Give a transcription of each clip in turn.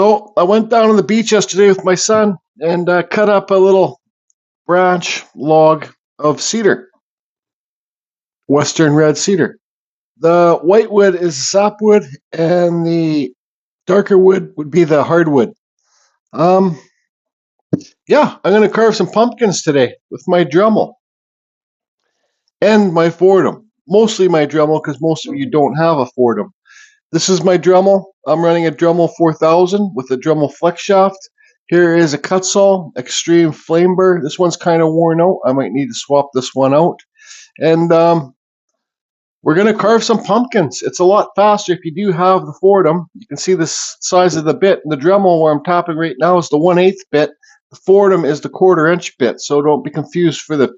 So I went down to the beach yesterday with my son and cut up a little branch log of cedar, western red cedar. The white wood is sapwood, and the darker wood would be the hardwood. Um, yeah, I'm going to carve some pumpkins today with my Dremel and my Fordham. Mostly my Dremel because most of you don't have a Fordham. This is my Dremel. I'm running a Dremel 4000 with a Dremel flex shaft. Here is a Kutzall Extreme Flame Burr. This one's kind of worn out. I might need to swap this one out. And we're going to carve some pumpkins. It's a lot faster if you do have the Fordham. You can see the size of the bit. The Dremel where I'm tapping right now is the 1/8 bit. The Fordham is the 1/4 bit. So don't be confused for the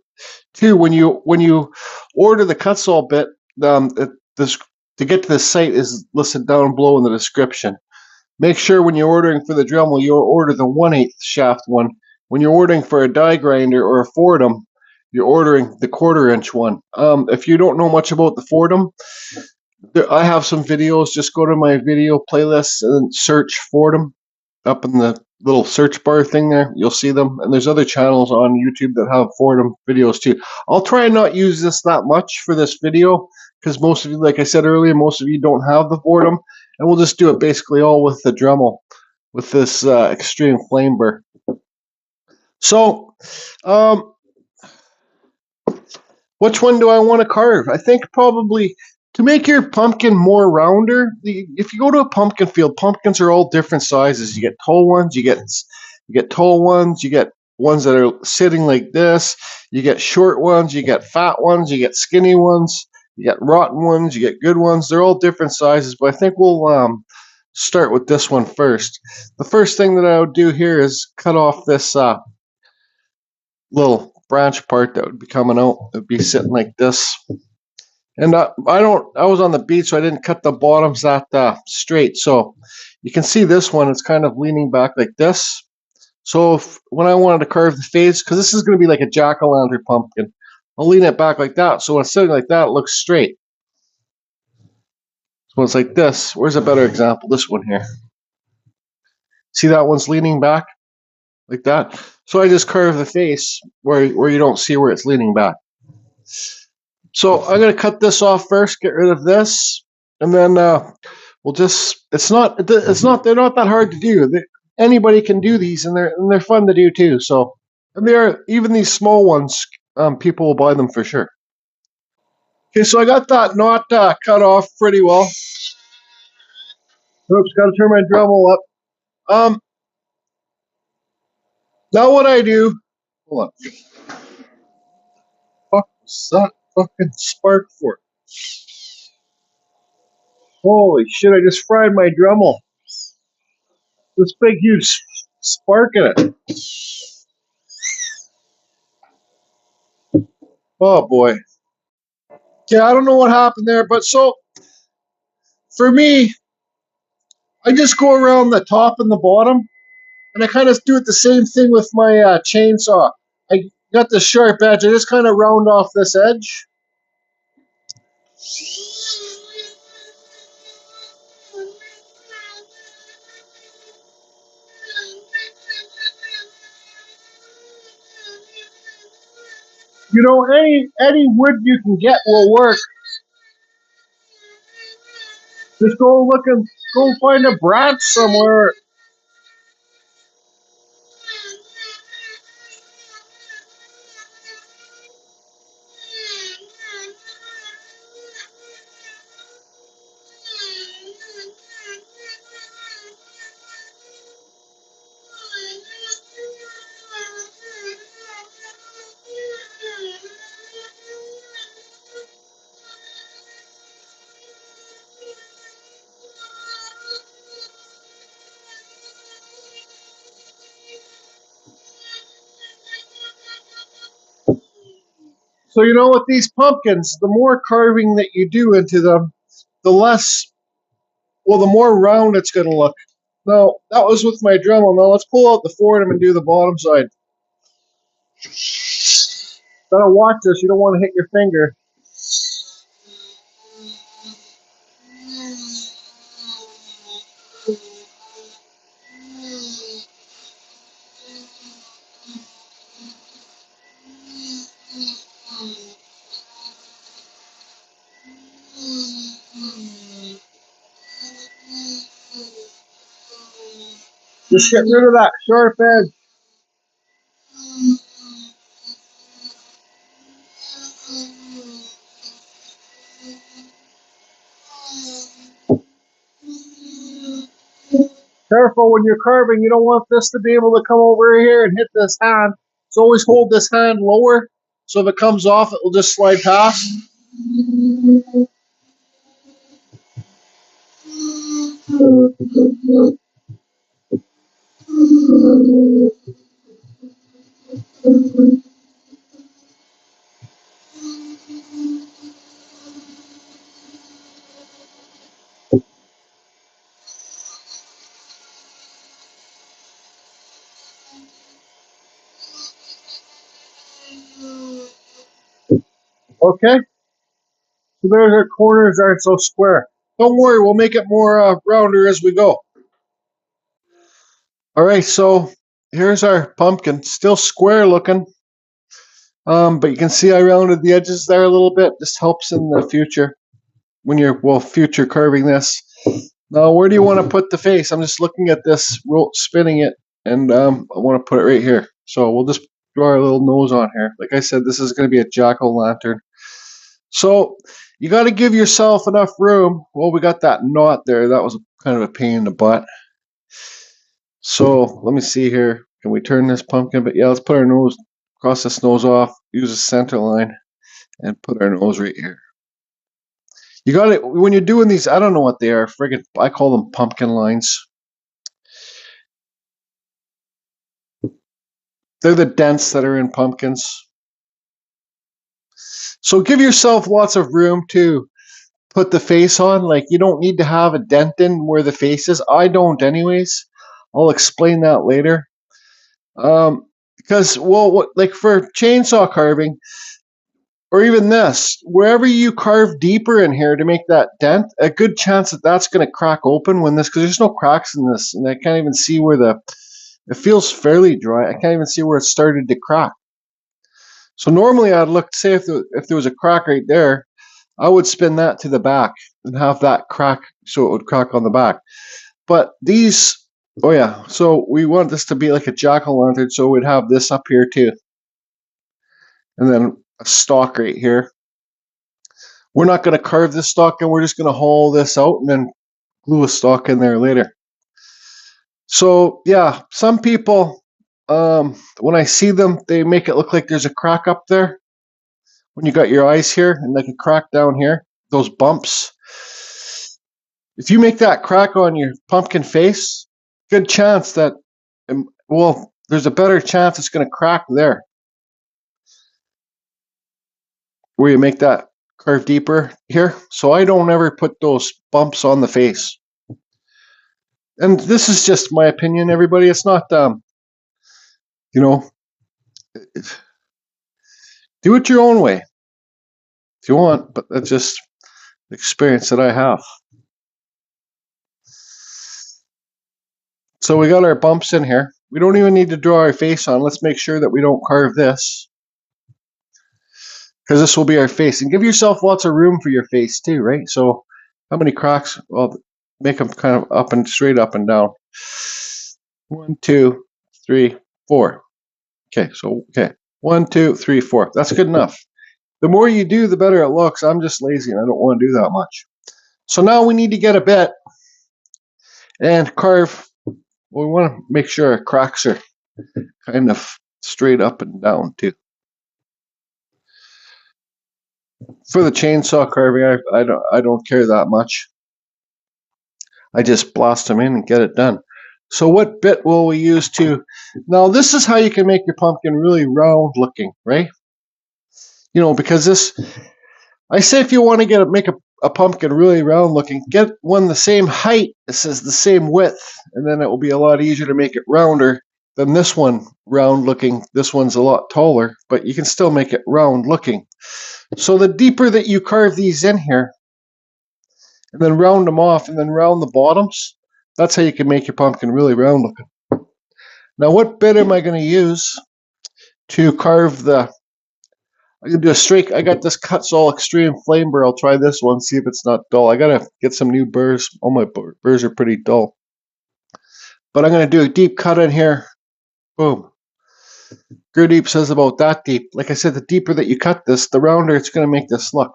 two. When you order the Kutzall bit, to get to the site is listed down below in the description. Make sure when you're ordering for the Dremel, you order the 1/8 shaft one. When you're ordering for a die grinder or a Fordham, you're ordering the 1/4 one. If you don't know much about the Fordham, I have some videos. Just go to my video playlist and search Fordham up in the little search bar thing there. You'll see them. And there's other channels on YouTube that have Fordham videos too. I'll try and not use this that much for this video because most of you, like I said earlier, most of you don't have the Fordham. And we'll just do it basically all with the Dremel with this Extreme Flame Burr. So, which one do I want to carve? I think probably to make your pumpkin more rounder, if you go to a pumpkin field, pumpkins are all different sizes. You get tall ones, you get tall ones, you get ones that are sitting like this, you get short ones, you get fat ones, you get skinny ones, you get rotten ones, you get good ones. They're all different sizes, but I think we'll start with this one first. The first thing that I would do here is cut off this little branch part that would be coming out. It would be sitting like this. And I was on the beach, so I didn't cut the bottoms that straight. So you can see this one is kind of leaning back like this. So when I wanted to carve the face, because this is going to be like a jack-o'-lantern pumpkin, I'll lean it back like that. So when it's sitting like that, it looks straight. So it's like this. Where's a better example? This one here. See that one's leaning back like that? So I just carve the face where you don't see where it's leaning back. So I'm going to cut this off first, get rid of this, and then we'll just, they're not that hard to do. Anybody can do these, and they're fun to do too. So, and they are, even these small ones, people will buy them for sure. Okay, so I got that knot cut off pretty well. Oops, got to turn my Dremel up. Now what I do, hold on. Fuck was that fucking spark for? Holy shit, I just fried my Dremel. This big huge spark in it. Oh boy. Yeah, I don't know what happened there, but so for me, I just go around the top and the bottom, and I kind of do it the same thing with my chainsaw. I got the sharp edge. I just kind of round off this edge. You know, any wood you can get will work. Just go find a branch somewhere. So you know, with these pumpkins, the more carving that you do into them, the more round it's going to look. Now, that was with my Dremel. Now let's pull out the Fordham and do the bottom side. Gotta watch this, you don't want to hit your finger. Just get rid of that sharp edge. Careful when you're carving, you don't want this to be able to come over here and hit this hand. So always hold this hand lower, so if it comes off, it will just slide past. Okay, so there's our corners aren't so square. Don't worry, we'll make it more rounder as we go. All right, so here's our pumpkin, still square looking. But you can see I rounded the edges there a little bit. This helps in the future when you're, well, future carving this. Now, where do you want to put the face? I'm just looking at this, spinning it, and I want to put it right here. So we'll just draw our little nose on here. Like I said, this is going to be a jack-o'-lantern. So you got to give yourself enough room. Well, we got that knot there. That was kind of a pain in the butt. So let me see here. Can we turn this pumpkin? But yeah, let's put our nose, cross this nose off, use a center line, and put our nose right here. You got it when you're doing these. I don't know what they are. Friggin', I call them pumpkin lines. They're the dents that are in pumpkins. So give yourself lots of room to put the face on. Like, you don't need to have a dent in where the face is. I don't anyways. I'll explain that later. Because, well, like for chainsaw carving, or even this, wherever you carve deeper in here to make that dent, a good chance that that's going to crack open when this, because there's no cracks in this, and I can't even see where it feels fairly dry. I can't even see where it started to crack. So normally I'd look, say if there was a crack right there, I would spin that to the back and have that crack so it would crack on the back. But these, oh yeah, so we want this to be like a jack-o'-lantern, so we'd have this up here too. And then a stalk right here. We're not going to carve this stalk and we're just going to haul this out and then glue a stalk in there later. So yeah, some people, when I see them, they make it look like there's a crack up there. When you got your eyes here and like a crack down here, those bumps. If you make that crack on your pumpkin face, good chance that, well, there's a better chance it's going to crack there. Where you make that curve deeper here. So I don't ever put those bumps on the face. And this is just my opinion, everybody. It's not, you know, do it your own way if you want, but that's just the experience that I have. So we got our bumps in here. We don't even need to draw our face on. Let's make sure that we don't carve this, because this will be our face. And give yourself lots of room for your face too, right? So how many cracks? Well, make them kind of up and straight up and down. 1, 2, 3, 4. Okay, so, okay. 1, 2, 3, 4. That's good enough. The more you do, the better it looks. I'm just lazy and I don't want to do that much. So now we need to get a bit and carve. Well, we want to make sure our cracks are kind of straight up and down too. For the chainsaw carving, I don't care that much. I just blast them in and get it done. So what bit will we use to? Now this is how you can make your pumpkin really round looking, right? You know, because this, I say if you want to make a pumpkin really round looking, get one the same height, it says the same width, and then it will be a lot easier to make it rounder than this one round looking. This one's a lot taller, but you can still make it round looking. So the deeper that you carve these in here, and then round them off, and then round the bottoms, that's how you can make your pumpkin really round looking. Now what bit am I going to use to carve the, I can do a straight, I got this Kutzall Extreme Flame Burr. I'll try this one, see if it's not dull. I got to get some new burrs. All my burrs are pretty dull. but I'm going to do a deep cut in here. Boom. Screw deep says about that deep. Like I said, the deeper that you cut this, the rounder it's going to make this look.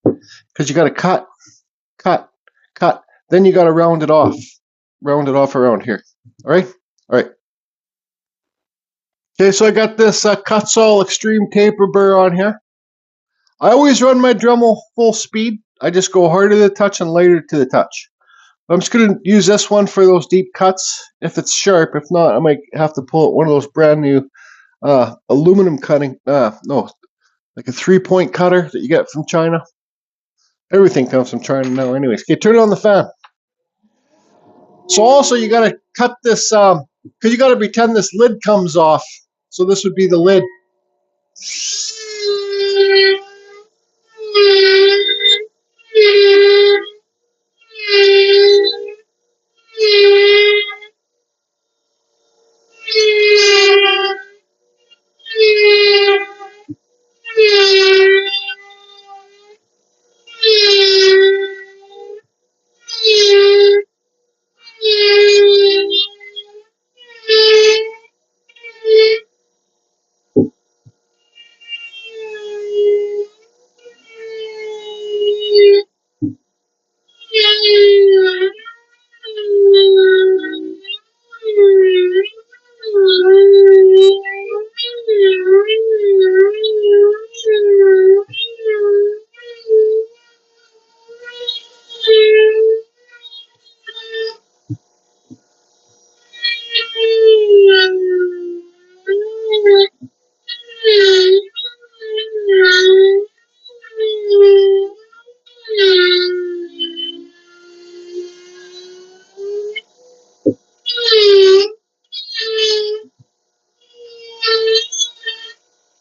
Because you got to cut, cut, cut. Then you got to round it off. Round it off around here. All right? All right. Okay, so I got this Kutzall Extreme Taper Burr on here. I always run my Dremel full speed. I just go harder to the touch and lighter to the touch. I'm just going to use this one for those deep cuts if it's sharp. If not, I might have to pull out one of those brand new aluminum cutting. No, like a 3-point cutter that you get from China. Everything comes from China now anyways. Okay, turn on the fan. So also you got to cut this, because you got to pretend this lid comes off. So this would be the lid.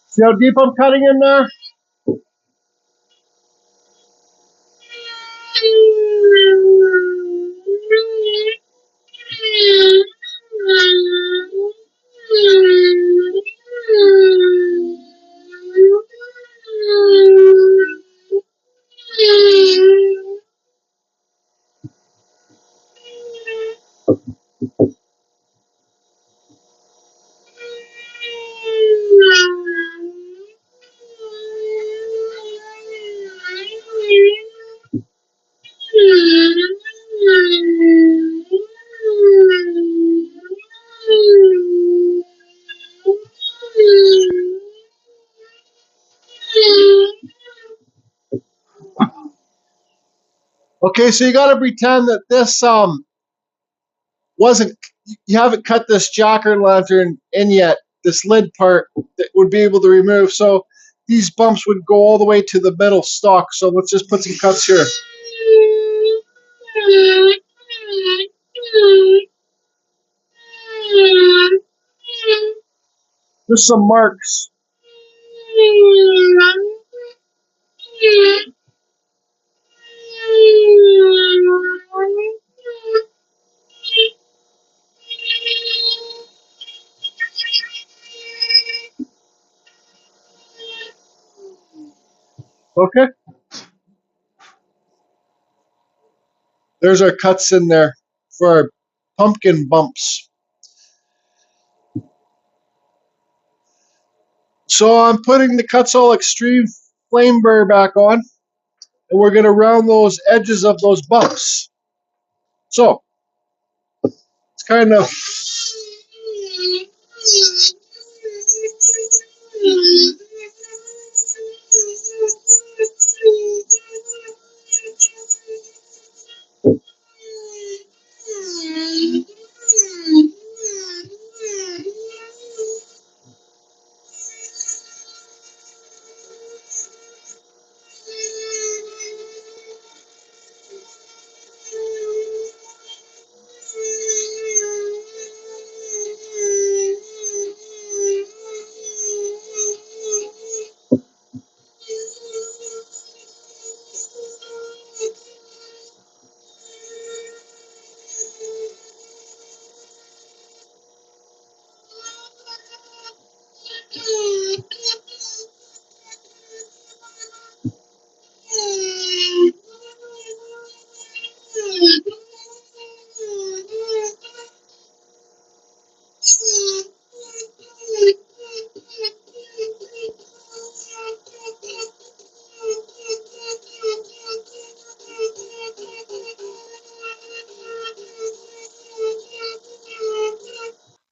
See how deep I'm cutting in there? Okay, so you got to pretend that this wasn't, you haven't cut this jacker lantern in yet, this lid part that would be able to remove. So these bumps would go all the way to the metal stock. So let's just put some cuts here. Just some marks. Okay. There's our cuts in there for our pumpkin bumps. So I'm putting the Kutzall Extreme Flame Burr back on, and we're going to round those edges of those bumps. So it's kind of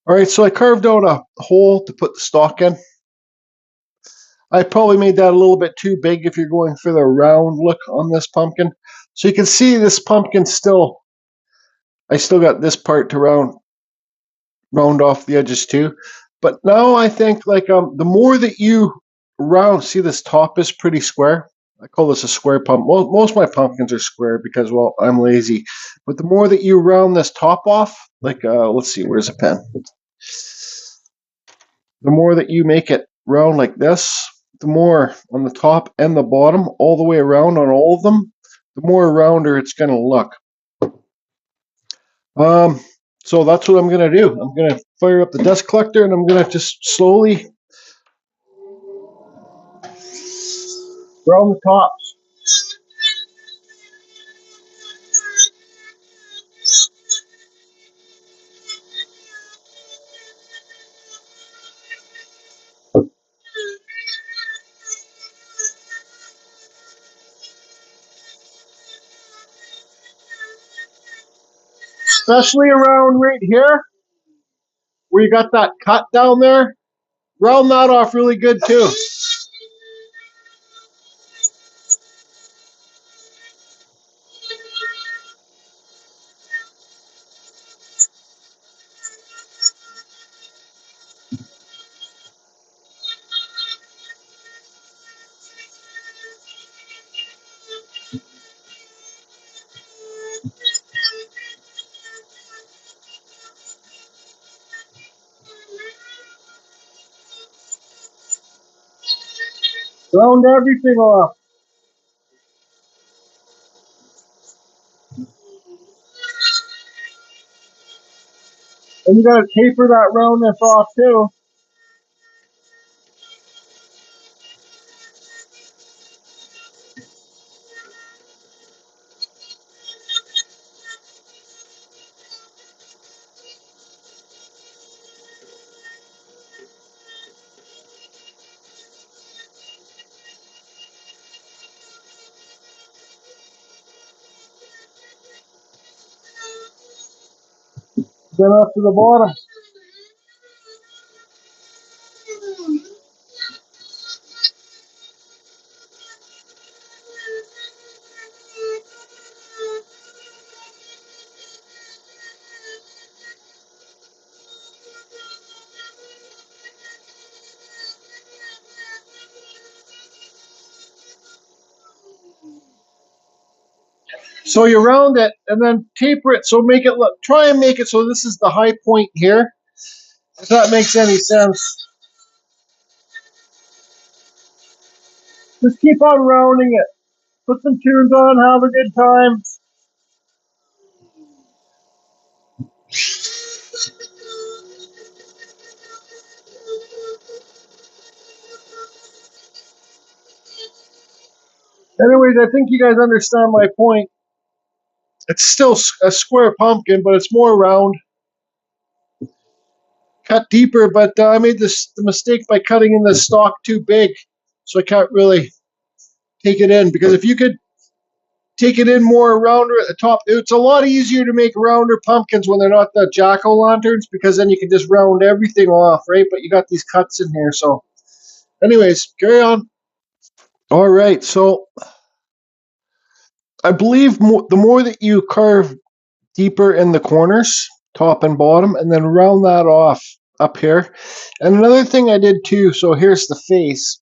All right, so I carved out a hole to put the stalk in. I probably made that a little bit too big if you're going for the round look on this pumpkin. So you can see this pumpkin still, I still got this part to round off the edges too. But now I think like the more that you round, see this top is pretty square. I call this a square pump. Most of my pumpkins are square because, well, I'm lazy. But the more that you round this top off, like let's see, where's a pen? The more that you make it round like this, the more on the top and the bottom, all the way around on all of them, the more rounder it's going to look. So that's what I'm going to do. I'm going to fire up the dust collector and I'm going to just slowly round the tops. Especially around right here, where you got that cut down there. Round that off really good too. Round everything off. And you got to taper that roundness off too. Then up to the bottom. So you round it and then taper it. So make it look, try and make it so this is the high point here. If that makes any sense. Just keep on rounding it. Put some tunes on, have a good time. Anyways, I think you guys understand my point. It's still a square pumpkin, but it's more round. Cut deeper, but I made the mistake by cutting in the stalk too big. So I can't really take it in. Because if you could take it in more rounder at the top, it's a lot easier to make rounder pumpkins when they're not the jack-o'-lanterns, because then you can just round everything off, right? But you got these cuts in here, so anyways, carry on. All right, so I believe the more that you carve deeper in the corners, top and bottom, and then round that off up here. And another thing I did too, so here's the face.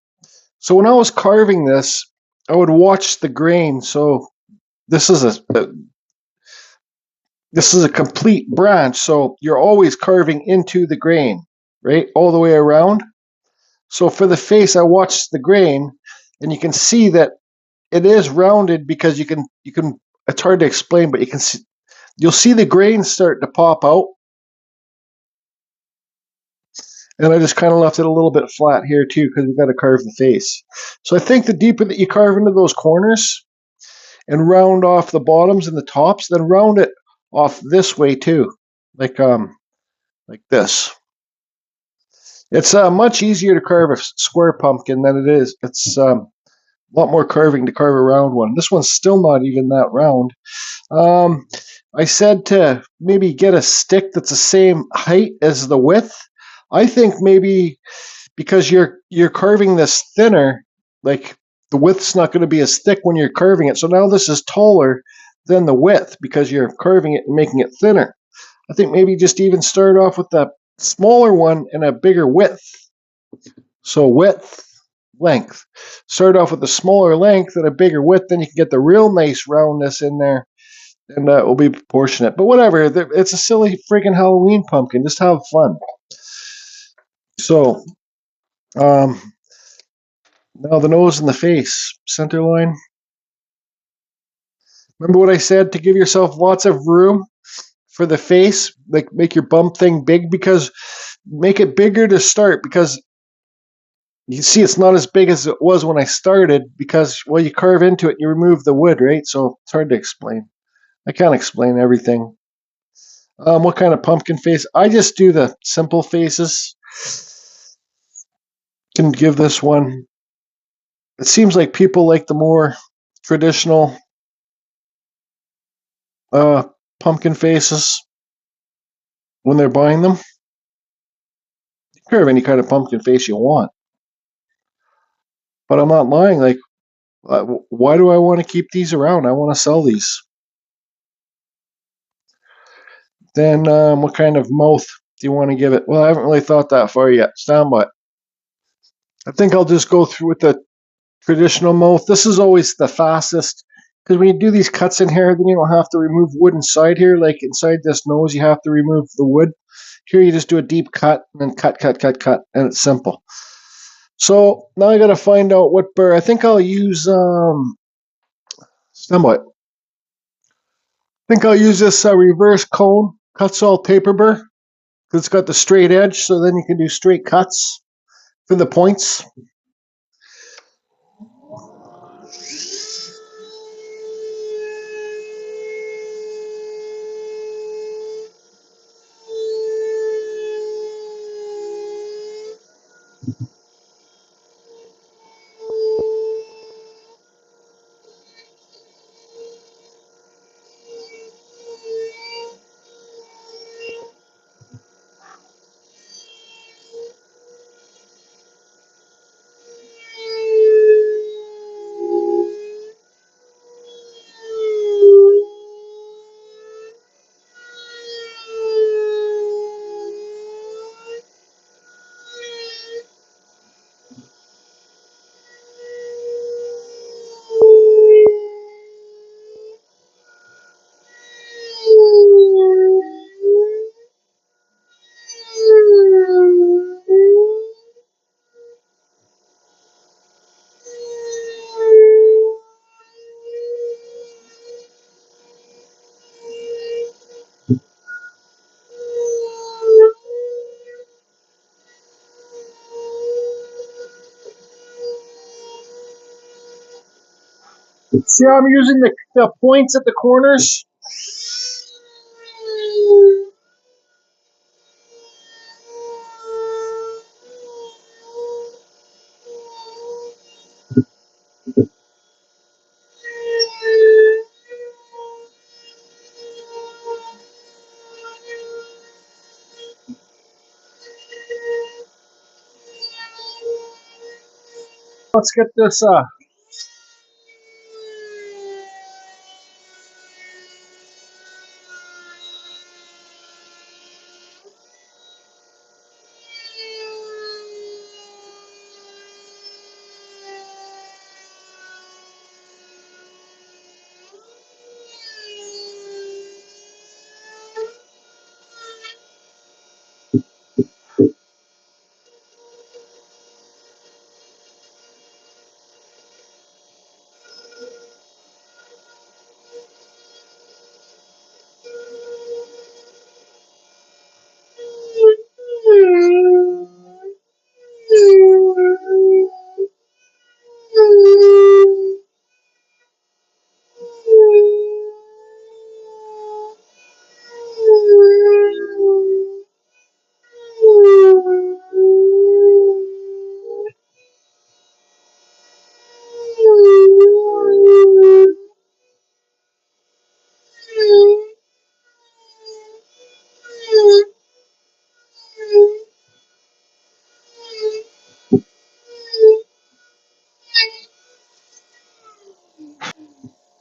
So when I was carving this, I would watch the grain. So this is a complete branch, so you're always carving into the grain, right, all the way around. So for the face, I watched the grain, and you can see that it is rounded because you can. It's hard to explain, but you'll see the grain start to pop out. And I just kind of left it a little bit flat here too because we've got to carve the face. So I think the deeper that you carve into those corners and round off the bottoms and the tops, then round it off this way too, like this. It's much easier to carve a square pumpkin than it is. It's a lot more carving to carve a round one. This one's still not even that round. Um, I said to maybe get a stick that's the same height as the width. I think maybe because you're carving this thinner, like the width's not going to be as thick when you're carving it. So now this is taller than the width because you're carving it and making it thinner. I think maybe just even start off with the smaller one and a bigger width. So width, length. Start off with a smaller length and a bigger width, then you can get the real nice roundness in there, and it will be proportionate. But whatever, it's a silly freaking Halloween pumpkin. Just have fun. So, um, now the nose and the face, center line. Remember what I said to give yourself lots of room for the face, like make your bump thing big, because make it bigger to start, because you see it's not as big as it was when I started, because well, you carve into it, you remove the wood, right? So it's hard to explain. I can't explain everything. What kind of pumpkin face? I just do the simple faces. Can give this one. It seems like people like the more traditional uh, pumpkin faces when they're buying them. You can carve any kind of pumpkin face you want, but I'm not lying. Like, why do I want to keep these around? I want to sell these. Then, what kind of mouth do you want to give it? Well, I haven't really thought that far yet. Stand by. I think I'll just go through with the traditional mouth. This is always the fastest because when you do these cuts in here, then you don't have to remove wood inside here. Like inside this nose, you have to remove the wood. Here, you just do a deep cut and then cut, cut, cut, cut, and it's simple. So now I got to find out what burr. I think I'll use somewhat. I think I'll use this reverse cone Kutzall taper burr because it's got the straight edge. So then you can do straight cuts for the points. See how I'm using the points at the corners? Let's get this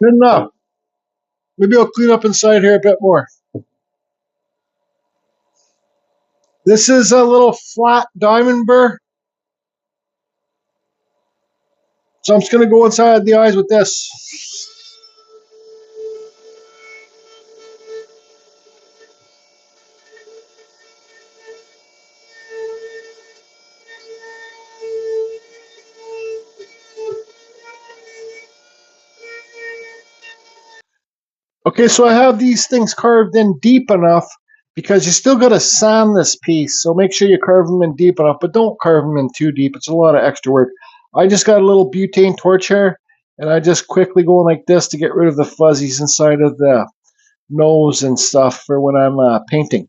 Good enough. Maybe I'll clean up inside here a bit more. This is a little flat diamond burr. So I'm just going to go inside the eyes with this. Okay, so I have these things carved in deep enough because you still got to sand this piece. So make sure you carve them in deep enough, but don't carve them in too deep. It's a lot of extra work. I just got a little butane torch here, and I just quickly go like this to get rid of the fuzzies inside of the nose and stuff for when I'm painting.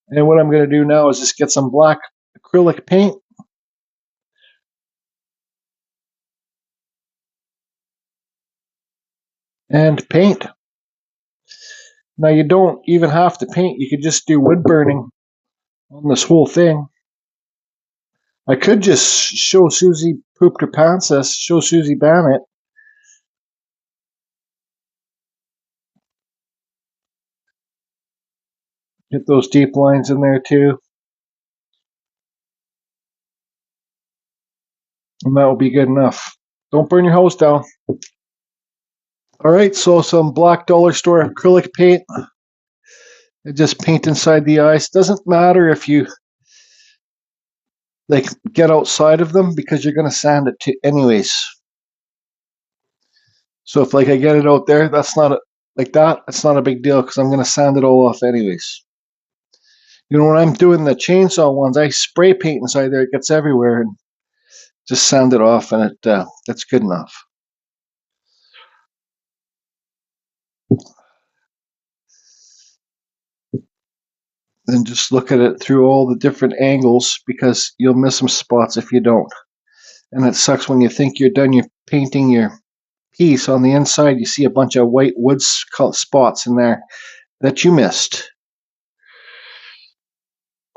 And what I'm going to do now is just get some black acrylic paint. And paint. Now you don't even have to paint. You could just do wood burning on this whole thing. I could just show Susie pooped her pants, show Susie Bannett. Get those deep lines in there too. And that will be good enough. Don't burn your house down. Alright, so some black dollar store acrylic paint. I just paint inside the eyes. Doesn't matter if you like get outside of them because you're going to sand it too anyways. So if like I get it out there, that's not like that. It's not a big deal because I'm going to sand it all off anyways. You know, when I'm doing the chainsaw ones, I spray paint inside there. It gets everywhere and just sand it off, and that's good enough. Then just look at it through all the different angles because you'll miss some spots if you don't. And it sucks when you think you're done, you're painting your piece on the inside, you see a bunch of white wood spots in there that you missed.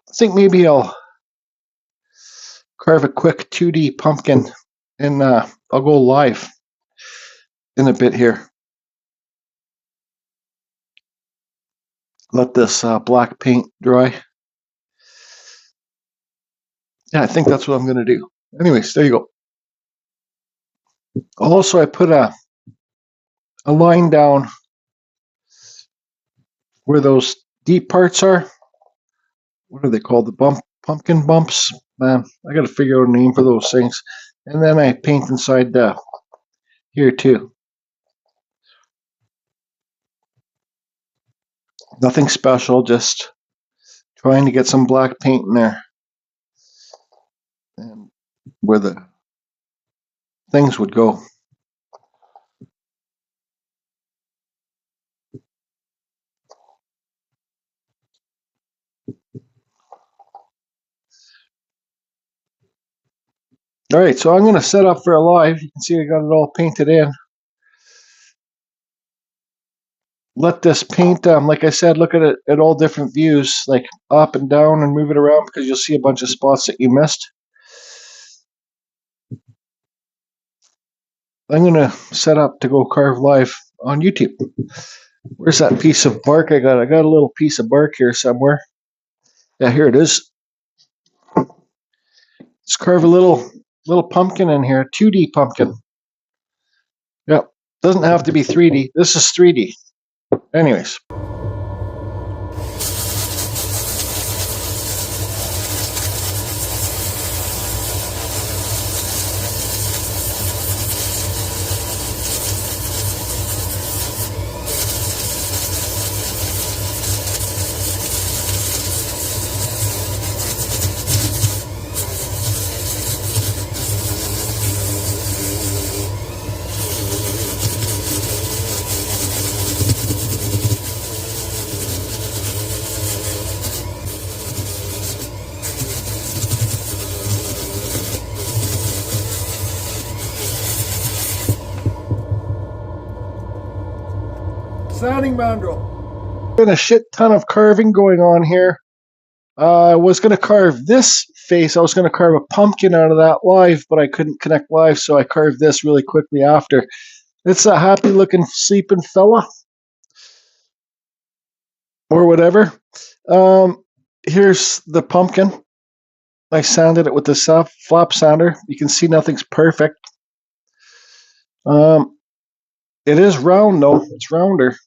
I think maybe I'll carve a quick 2D pumpkin and I'll go live in a bit here. Let this black paint dry. Yeah, I think that's what I'm going to do. Anyways, there you go. Also, I put a line down where those deep parts are. What are they called? The pumpkin bumps? Man, I got to figure out a name for those things. And then I paint inside here too. Nothing special, just trying to get some black paint in there. And where the things would go. All right, so I'm going to set up for a live. You can see I got it all painted in. Let this paint, like I said, look at it at all different views, like up and down, and move it around because you'll see a bunch of spots that you missed. I'm going to set up to go carve live on YouTube. Where's that piece of bark I got? I got a little piece of bark here somewhere. Yeah, here it is. Let's carve a little pumpkin in here, 2D pumpkin. Yep, doesn't have to be 3D. This is 3D. Anyways. Sanding mandrel. Been a shit ton of carving going on here. I was going to carve this face. I was going to carve a pumpkin out of that live, but I couldn't connect live, so I carved this really quickly after. It's a happy looking sleeping fella or whatever. Here's the pumpkin. I sanded it with the flap sander. You can see nothing's perfect. It is round though. It's rounder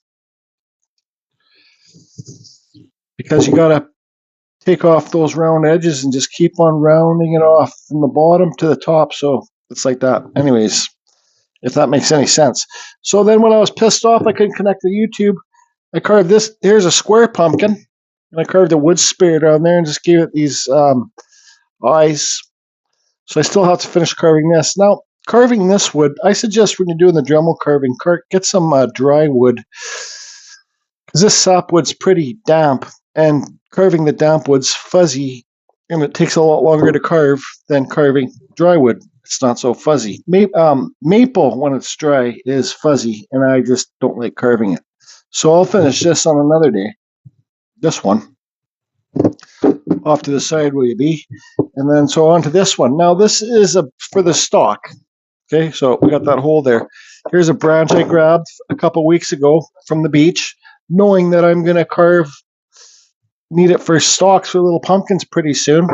because you gotta take off those round edges and just keep on rounding it off from the bottom to the top. So it's like that. Anyways, if that makes any sense. So then when I was pissed off, I couldn't connect to YouTube. I carved this. Here's a square pumpkin, and I carved a wood spirit on there and just gave it these eyes. So I still have to finish carving this. Now, carving this wood, I suggest when you're doing the Dremel carving, get some dry wood, because this sapwood's pretty damp, and carving the damp wood's fuzzy, and it takes a lot longer to carve than carving dry wood. It's not so fuzzy. Maple, when it's dry, is fuzzy, and I just don't like carving it. So I'll finish this on another day. This one. Off to the side will you be. And then so on to this one. Now this is for the stalk. Okay, so we got that hole there. Here's a branch I grabbed a couple weeks ago from the beach, knowing that I'm going to need it for stalks for little pumpkins pretty soon.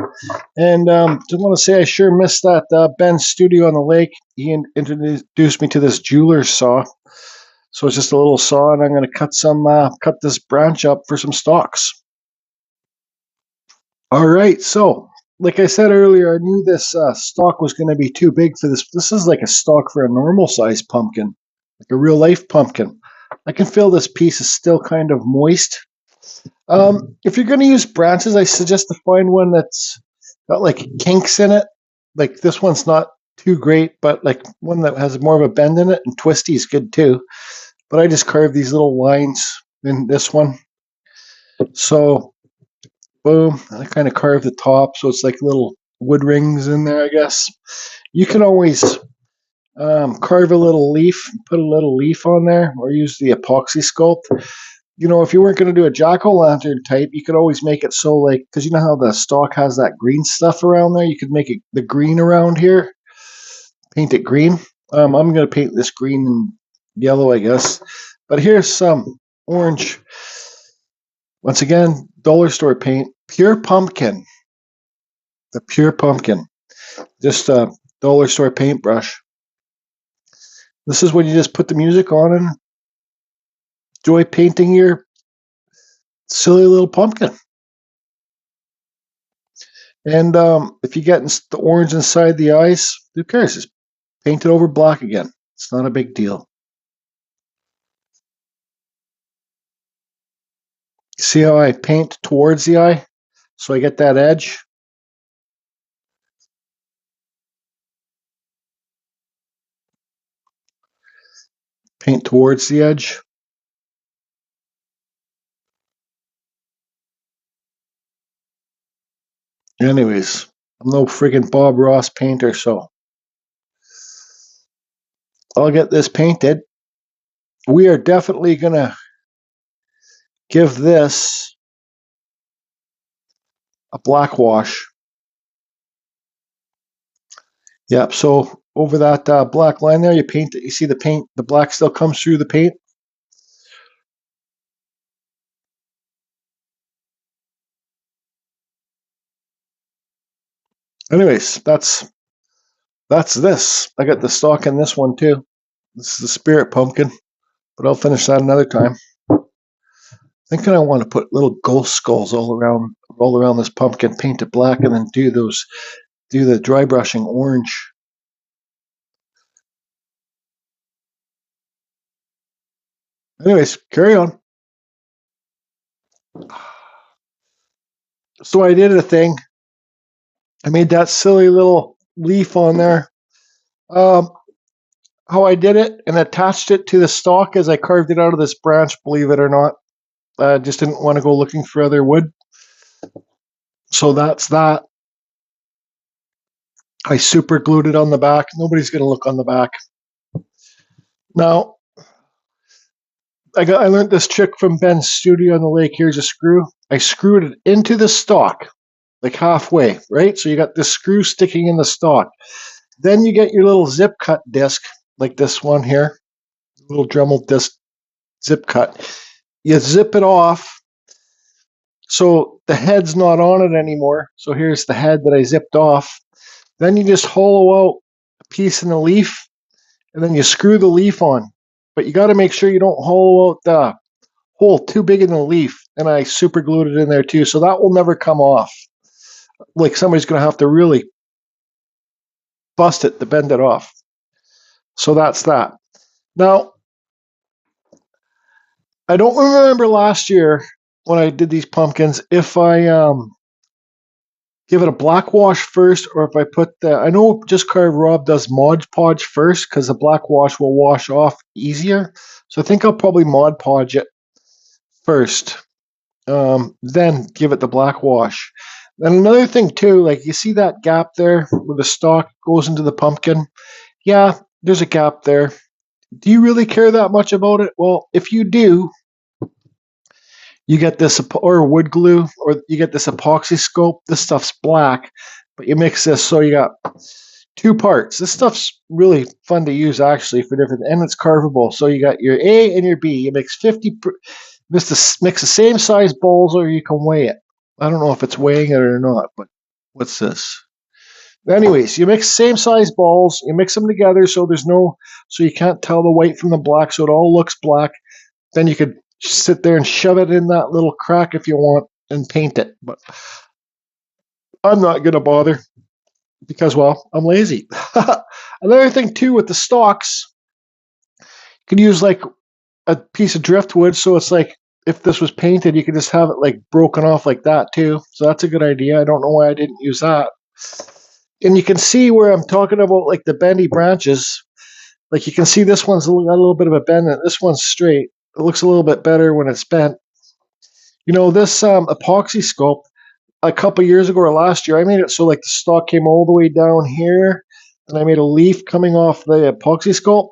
And just want to say I sure missed that Ben's studio on the lake. He introduced me to this jeweler's saw. So it's just a little saw, and I'm going to cut this branch up for some stalks. All right, so like I said earlier, I knew this stalk was going to be too big for this. This is like a stalk for a normal size pumpkin, like a real life pumpkin. I can feel this piece is still kind of moist. If you're going to use branches, I suggest to find one that's got like kinks in it. Like this one's not too great, but like one that has more of a bend in it, and twisty is good too. But I just carved these little lines in this one. So boom, I kind of carved the top, so it's like little wood rings in there, I guess. You can always carve a little leaf, put a little leaf on there, or use the epoxy sculpt. You know, if you weren't going to do a jack-o'-lantern type, you could always make it so, like, because you know how the stalk has that green stuff around there? You could make it the green around here, paint it green. I'm going to paint this green and yellow, I guess. But here's some orange. Once again, dollar store paint, pure pumpkin. The pure pumpkin. Just a dollar store paintbrush. This is when you just put the music on and enjoy painting your silly little pumpkin. And if you get the orange inside the eyes, who cares? Just paint it over black again. It's not a big deal. See how I paint towards the eye? So I get that edge. Paint towards the edge. Anyways, I'm no friggin' Bob Ross painter, so I'll get this painted. We are definitely going to give this a black wash. Yep, so over that black line there, you paint it. You see the paint, the black still comes through the paint. Anyways, that's this. I got the stalk in this one too. This is the spirit pumpkin, but I'll finish that another time. Thinking I want to put little ghost skulls all around this pumpkin, paint it black, and then do the dry brushing orange. Anyways, carry on. So I did a thing. I made that silly little leaf on there. How I did it and attached it to the stalk as I carved it out of this branch, believe it or not. I just didn't want to go looking for other wood. So that's that. I super glued it on the back. Nobody's going to look on the back. Now, I learned this trick from Ben's studio on the lake. Here's a screw. I screwed it into the stalk, like halfway, right? So you got this screw sticking in the stalk. Then you get your little zip cut disc, like this one here. little Dremel disc zip cut. You zip it off so the head's not on it anymore. So here's the head that I zipped off. Then you just hollow out a piece in the leaf, and then you screw the leaf on. But you got to make sure you don't hollow out the hole too big in the leaf. And I super glued it in there too, so that will never come off. Like somebody's going to have to really bust it to bend it off. So that's that. Now, I don't remember last year when I did these pumpkins if I give it a black wash first or if I put the, I know Just Carve Rob does Mod Podge first because the black wash will wash off easier. So I think I'll probably Mod Podge it first, then give it the black wash. And another thing too, like you see that gap there where the stalk goes into the pumpkin? Yeah, there's a gap there. Do you really care that much about it? Well, if you do, you get this, or wood glue, or you get this epoxy scope. This stuff's black, but you mix this, so you got two parts. This stuff's really fun to use actually for different, and it's carvable. So you got your A and your B. You mix 50, mix the same size balls, or you can weigh it. I don't know if it's weighing it or not, but what's this? Anyways, you mix same size balls, you mix them together so so you can't tell the white from the black, so it all looks black. Then you could sit there and shove it in that little crack if you want and paint it. But I'm not going to bother because, well, I'm lazy. Another thing too with the stalks, you could use like a piece of driftwood, so it's like if this was painted, you could just have it like broken off like that too. So that's a good idea. I don't know why I didn't use that. And you can see where I'm talking about like the bendy branches. Like you can see this one's got a little bit of a bend and this one's straight. It looks a little bit better when it's bent. You know, this epoxy sculpt, a couple years ago or last year, I made it so like the stalk came all the way down here, and I made a leaf coming off the epoxy sculpt.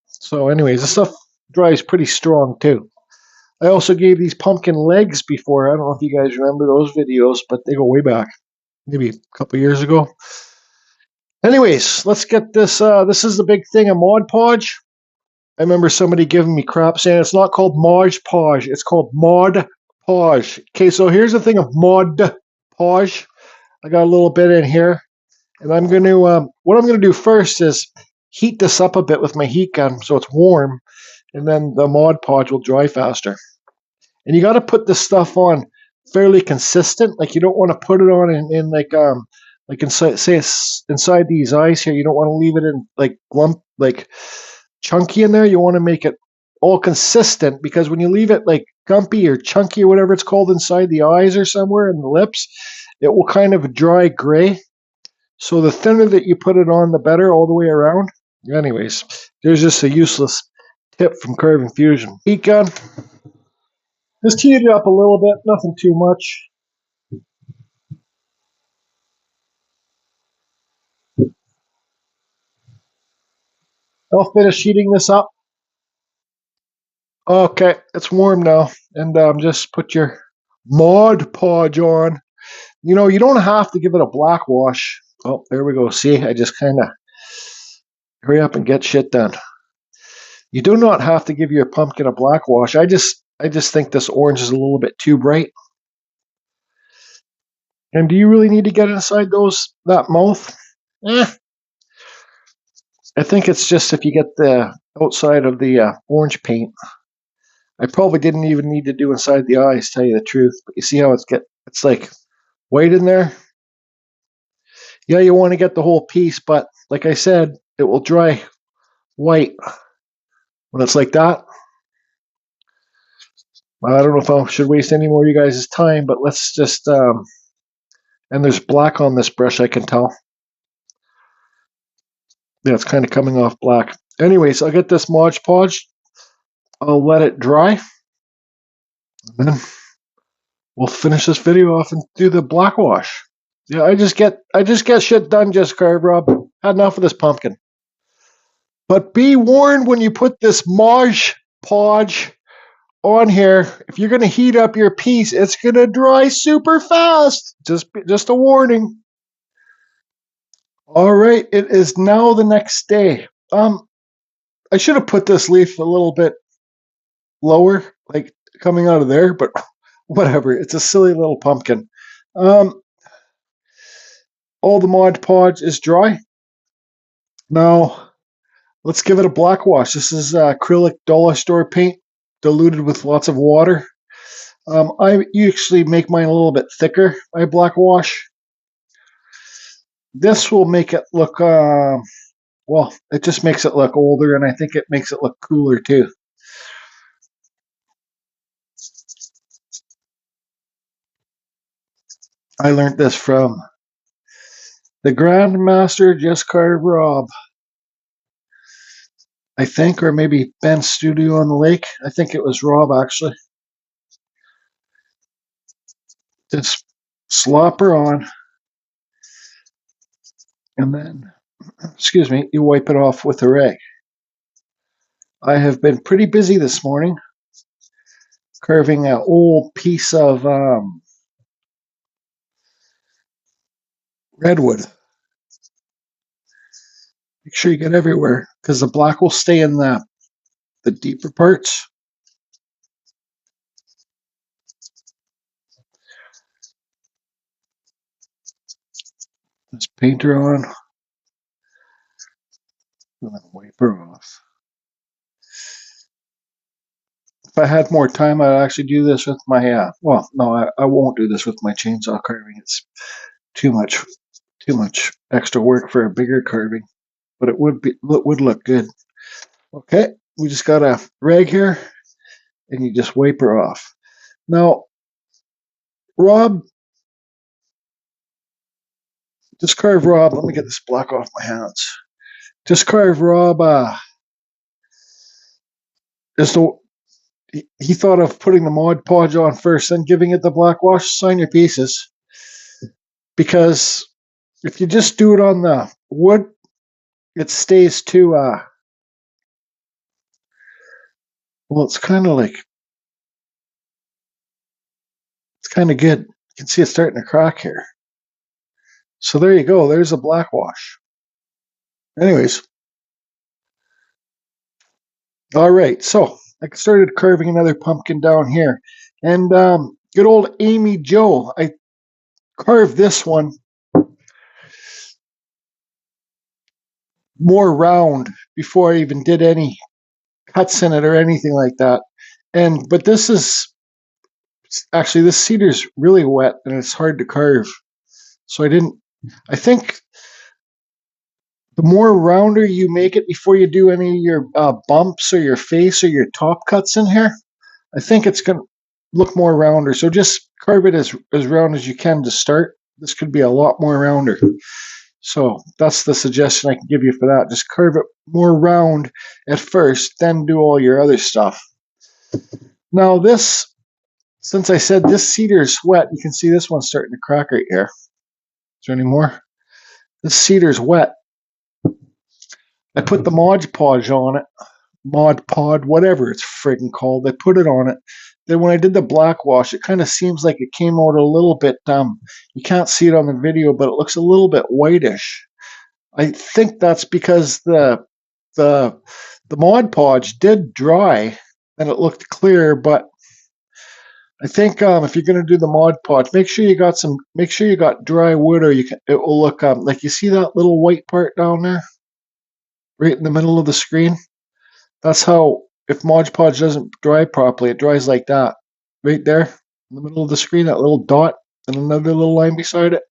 So anyways, this stuff dries pretty strong too. I also gave these pumpkin legs before. I don't know if you guys remember those videos, but they go way back, maybe a couple years ago. Anyways, let's get this. This is the big thing of Mod Podge. I remember somebody giving me crap saying it's not called Mod Podge, it's called Mod Podge. Okay, so here's the thing of Mod Podge. I got a little bit in here, and I'm going to, what I'm going to do first is heat this up a bit with my heat gun so it's warm, and then the Mod Podge will dry faster. And you got to put this stuff on fairly consistent. Like you don't want to put it on in like inside, say inside these eyes here. You don't want to leave it in like lump, like chunky in there. You want to make it all consistent, because when you leave it like gumpy or chunky or whatever it's called inside the eyes or somewhere in the lips, it will kind of dry gray. So the thinner that you put it on, the better all the way around. Anyways, there's just a useless tip from Carve Fusion. Heat gun. Just heat it up a little bit, nothing too much. I'll finish heating this up. Okay, it's warm now, and just put your Mod Podge on. You know, you don't have to give it a black wash. Oh, there we go. See, I just kind of hurry up and get shit done. You do not have to give your pumpkin a black wash. I just think this orange is a little bit too bright. And do you really need to get inside that mouth? I think it's just if you get the outside of the orange paint. I probably didn't even need to do inside the eyes, tell you the truth. But you see how it's like white in there? Yeah, you want to get the whole piece, but like I said, it will dry white when it's like that. I don't know if I should waste any more of you guys' time, but let's just, and there's black on this brush, I can tell. Yeah, it's kind of coming off black. Anyways, I'll get this Mod Podge. I'll let it dry. And then we'll finish this video off and do the black wash. Yeah, I just get shit done, Just Carve Rob. Had enough of this pumpkin. But be warned when you put this Mod Podge on here, if you're going to heat up your piece, it's going to dry super fast. Just a warning. All right, it is now the next day. I I should have put this leaf a little bit lower, like coming out of there, but whatever. It's a silly little pumpkin. Um, all the Mod Podge is dry. Now, let's give it a black wash. This is acrylic dollar store paint diluted with lots of water. I usually make mine a little bit thicker by black wash. This will make it look, well, it just makes it look older, and I think it makes it look cooler too. I learned this from the Grandmaster Just Carve Rob, I think, or maybe Ben's Studio on the Lake. I think it was Rob, actually. Just slop her on, and then, excuse me, you wipe it off with a rag. I have been pretty busy this morning carving an old piece of redwood. Make sure you get everywhere, because the black will stay in the deeper parts. Just paint her on, and then wipe her off. If I had more time, I'd actually do this with my, well, no, I won't do this with my chainsaw carving. It's too much extra work for a bigger carving, but it would look good. Okay, we just got a rag here, and you just wipe her off. Now, Rob, just carve Rob. Let me get this black off my hands. Just carve Rob. He thought of putting the Mod Podge on first, then giving it the black wash. Sign your pieces, because if you just do it on the wood, it stays too. Well, it's kind of good. You can see it's starting to crack here. So there you go. There's a black wash. Anyways, all right. So I started carving another pumpkin down here, and good old Amy Jo. I carved this one more round before I even did any cuts in it or anything like that. But this is actually, this cedar's really wet and it's hard to carve. So I think the more rounder you make it before you do any of your bumps or your face or your top cuts in here, I think it's going to look more rounder. So just carve it as round as you can to start. This could be a lot more rounder. So that's the suggestion I can give you for that. Just carve it more round at first, then do all your other stuff. Now this, since I said this cedar is wet, you can see this one's starting to crack right here. Is there any more? This cedar's wet. I put the Mod Podge on it. Mod Pod, whatever it's friggin' called. I put it on it. Then when I did the black wash, it kind of seems like it came out a little bit, you can't see it on the video, but it looks a little bit whitish. I think that's because the Mod Podge did dry and it looked clear, but I think if you're going to do the Mod Podge, make sure you got dry wood, or it will look like, you see that little white part down there right in the middle of the screen. That's how, if Mod Podge doesn't dry properly, it dries like that right there in the middle of the screen, that little dot and another little line beside it,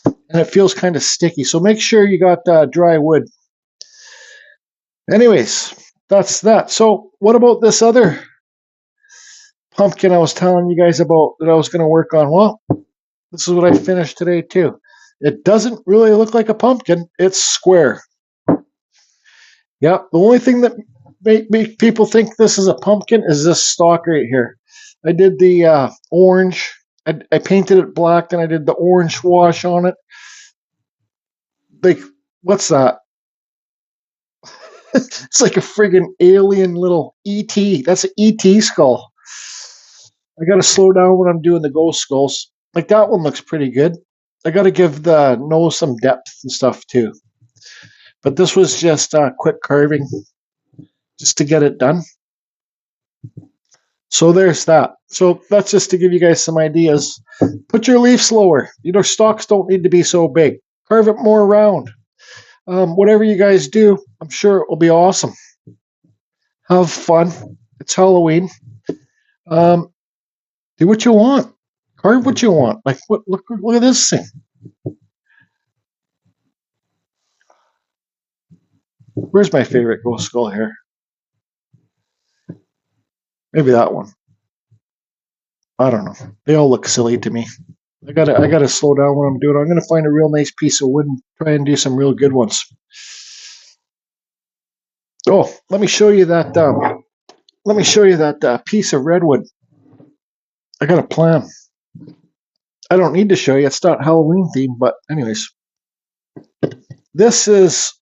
and it feels kind of sticky. So make sure you got dry wood. Anyways, that's that. So what about this other pumpkin I was telling you guys about that I was going to work on? Well, this is what I finished today too. It doesn't really look like a pumpkin. It's square. Yeah, the only thing that make people think this is a pumpkin is this stalk right here. I did the orange. I painted it black, then I did the orange wash on it. Like, what's that? It's like a friggin' alien little ET. That's an ET skull. I gotta slow down when I'm doing the ghost skulls. Like, that one looks pretty good. I gotta give the nose some depth and stuff too. But this was just quick carving. just to get it done. So there's that. So that's just to give you guys some ideas. Put your leaves lower. Stalks don't need to be so big. Carve it more round. Whatever you guys do, I'm sure it will be awesome. Have fun. It's Halloween. Do what you want. Carve what you want. Like what? Look at this thing. Where's my favorite ghost skull here? Maybe that one. I don't know. They all look silly to me. I gotta slow down what I'm doing. I'm gonna find a real nice piece of wood and try and do some real good ones. Oh, let me show you that. Let me show you that piece of redwood. I got a plan. I don't need to show you. It's not Halloween themed, but anyways, this is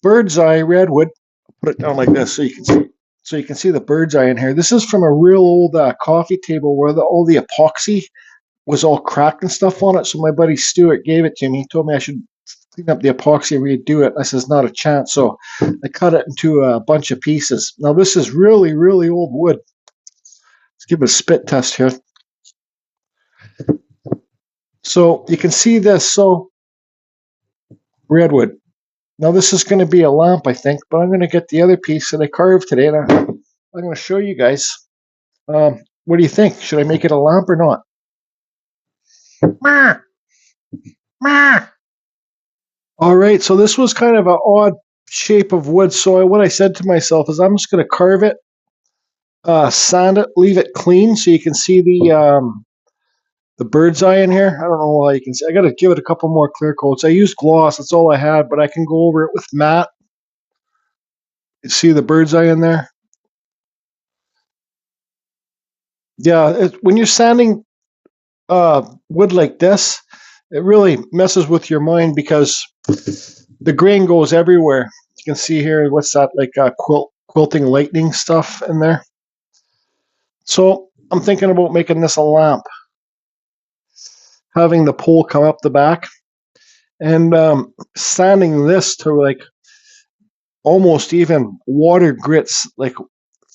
bird's eye redwood. I'll put it down like this so you can see. So you can see the bird's eye in here. This is from a real old coffee table where all the epoxy was all cracked and stuff on it. So my buddy Stuart gave it to me. He told me I should clean up the epoxy and redo it. I says, not a chance. So I cut it into a bunch of pieces. Now this is really, really old wood. Let's give it a spit test here. So you can see this. So redwood. Now this is going to be a lamp, I think, but I'm going to get the other piece that I carved today, and I'm going to show you guys. What do you think? Should I make it a lamp or not? All right, so this was kind of an odd shape of wood. So what I said to myself is I'm just going to carve it, sand it, leave it clean so you can see the bird's eye in here. I don't know why you can see. I got to give it a couple more clear coats. I used gloss. That's all I had, but I can go over it with matte. You see the bird's eye in there? Yeah, when you're sanding wood like this, it really messes with your mind because the grain goes everywhere. You can see here, what's that, like quilting lightning stuff in there. So I'm thinking about making this a lamp, having the pole come up the back, and sanding this to like almost even water grits, like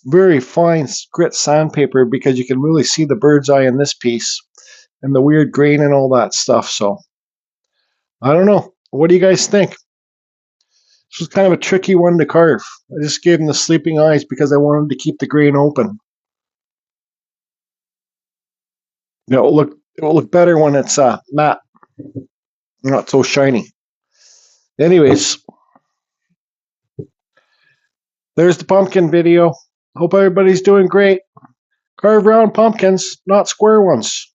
very fine grit sandpaper, because you can really see the bird's eye in this piece and the weird grain and all that stuff. So I don't know. What do you guys think? This was kind of a tricky one to carve. I just gave him the sleeping eyes because I wanted to keep the grain open. It will look better when it's matte, not so shiny. Anyways, there's the pumpkin video. Hope everybody's doing great. Carve round pumpkins, not square ones.